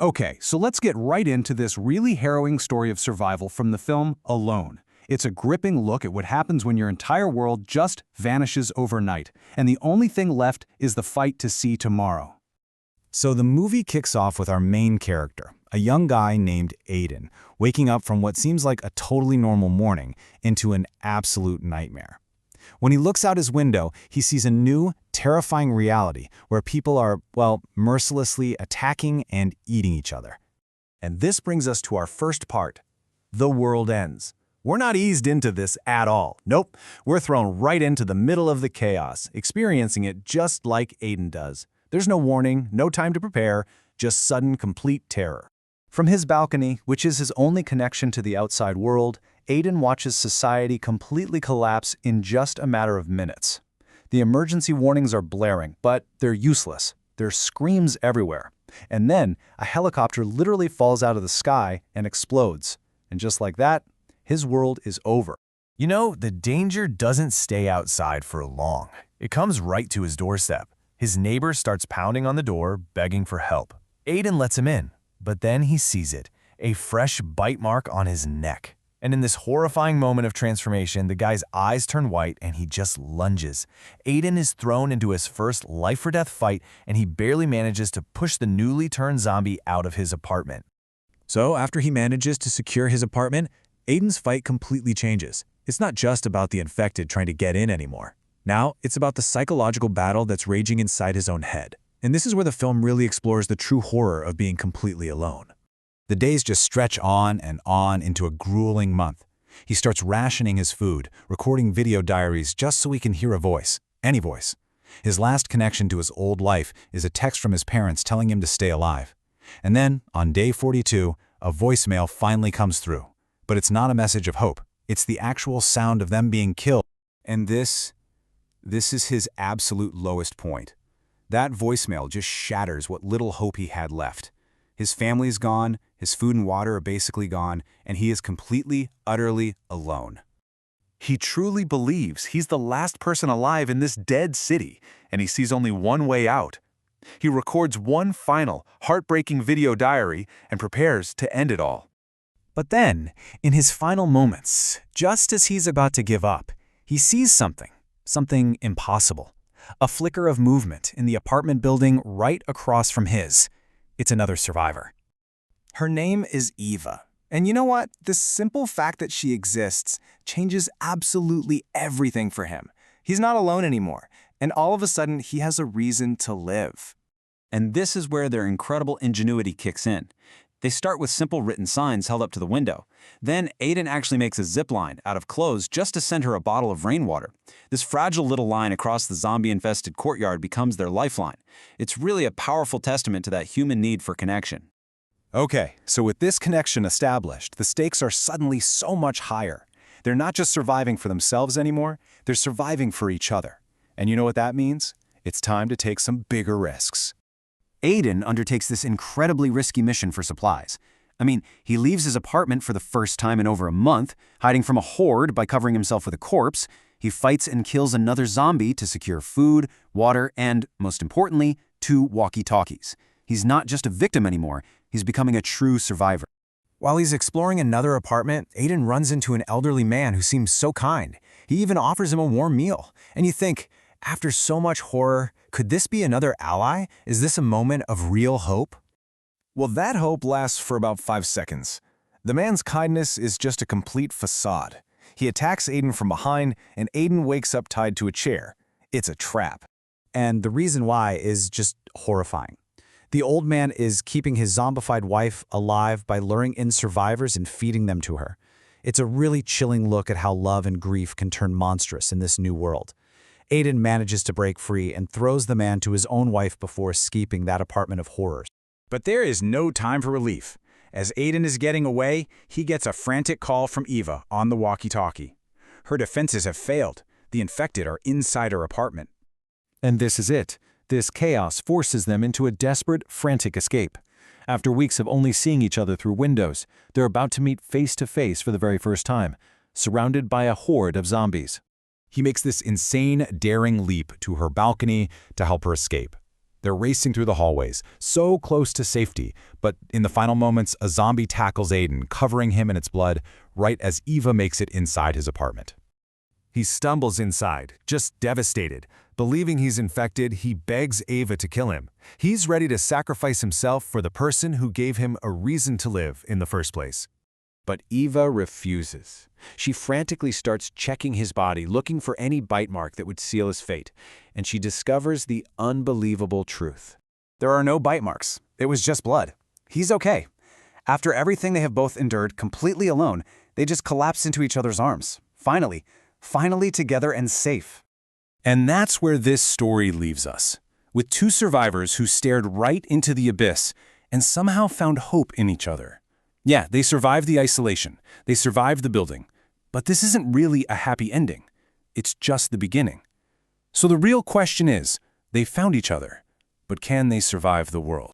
Okay, so let's get right into this really harrowing story of survival from the film Alone. It's a gripping look at what happens when your entire world just vanishes overnight, and the only thing left is the fight to see tomorrow. So the movie kicks off with our main character, a young guy named Aidan, waking up from what seems like a totally normal morning into an absolute nightmare. When he looks out his window, he sees a new, terrifying reality where people are, well, mercilessly attacking and eating each other. And this brings us to our first part. The world ends. We're not eased into this at all. Nope, we're thrown right into the middle of the chaos, experiencing it just like Aidan does. There's no warning, no time to prepare, just sudden, complete terror. From his balcony, which is his only connection to the outside world, Aidan watches society completely collapse in just a matter of minutes. The emergency warnings are blaring, but they're useless. There's screams everywhere. And then, a helicopter literally falls out of the sky and explodes. And just like that, his world is over. You know, the danger doesn't stay outside for long. It comes right to his doorstep. His neighbor starts pounding on the door, begging for help. Aidan lets him in, but then he sees it, a fresh bite mark on his neck. And in this horrifying moment of transformation, the guy's eyes turn white and he just lunges. Aidan is thrown into his first life-or-death fight, and he barely manages to push the newly turned zombie out of his apartment. So after he manages to secure his apartment, Aidan's fight completely changes. It's not just about the infected trying to get in anymore. Now, it's about the psychological battle that's raging inside his own head. And this is where the film really explores the true horror of being completely alone. The days just stretch on and on into a grueling month. He starts rationing his food, recording video diaries just so he can hear a voice, any voice. His last connection to his old life is a text from his parents telling him to stay alive. And then, on day 42, a voicemail finally comes through. But it's not a message of hope. It's the actual sound of them being killed. And this is his absolute lowest point. That voicemail just shatters what little hope he had left. His family's gone, his food and water are basically gone, and he is completely, utterly alone. He truly believes he's the last person alive in this dead city, and he sees only one way out. He records one final, heartbreaking video diary and prepares to end it all. But then, in his final moments, just as he's about to give up, he sees something impossible. A flicker of movement in the apartment building right across from his. It's another survivor. Her name is Eva. And you know what? The simple fact that she exists changes absolutely everything for him. He's not alone anymore, and all of a sudden he has a reason to live. And this is where their incredible ingenuity kicks in. They start with simple written signs held up to the window. Then Aidan actually makes a zip line out of clothes just to send her a bottle of rainwater. This fragile little line across the zombie-infested courtyard becomes their lifeline. It's really a powerful testament to that human need for connection. Okay, so with this connection established, the stakes are suddenly so much higher. They're not just surviving for themselves anymore, they're surviving for each other. And you know what that means? It's time to take some bigger risks. Aidan undertakes this incredibly risky mission for supplies. I mean, he leaves his apartment for the first time in over a month, hiding from a horde by covering himself with a corpse. He fights and kills another zombie to secure food, water, and, most importantly, 2 walkie-talkies. He's not just a victim anymore, he's becoming a true survivor. While he's exploring another apartment, Aidan runs into an elderly man who seems so kind. He even offers him a warm meal. And you think, after so much horror, could this be another ally? Is this a moment of real hope? Well, that hope lasts for about 5 seconds. The man's kindness is just a complete facade. He attacks Aidan from behind, and Aidan wakes up tied to a chair. It's a trap. And the reason why is just horrifying. The old man is keeping his zombified wife alive by luring in survivors and feeding them to her. It's a really chilling look at how love and grief can turn monstrous in this new world. Aidan manages to break free and throws the man to his own wife before escaping that apartment of horrors. But there is no time for relief. As Aidan is getting away, he gets a frantic call from Eva on the walkie-talkie. Her defenses have failed. The infected are inside her apartment. And this is it. This chaos forces them into a desperate, frantic escape. After weeks of only seeing each other through windows, they're about to meet face to face for the very first time, surrounded by a horde of zombies. He makes this insane, daring leap to her balcony to help her escape. They're racing through the hallways, so close to safety, but in the final moments, a zombie tackles Aidan, covering him in its blood, right as Eva makes it inside his apartment. He stumbles inside, just devastated. Believing he's infected, he begs Eva to kill him. He's ready to sacrifice himself for the person who gave him a reason to live in the first place. But Eva refuses. She frantically starts checking his body, looking for any bite mark that would seal his fate, and she discovers the unbelievable truth. There are no bite marks. It was just blood. He's okay. After everything they have both endured completely alone, they just collapse into each other's arms. Finally together and safe. And that's where this story leaves us, with two survivors who stared right into the abyss and somehow found hope in each other. Yeah, they survived the isolation, they survived the building, but this isn't really a happy ending. It's just the beginning. So the real question is, they found each other, but can they survive the world?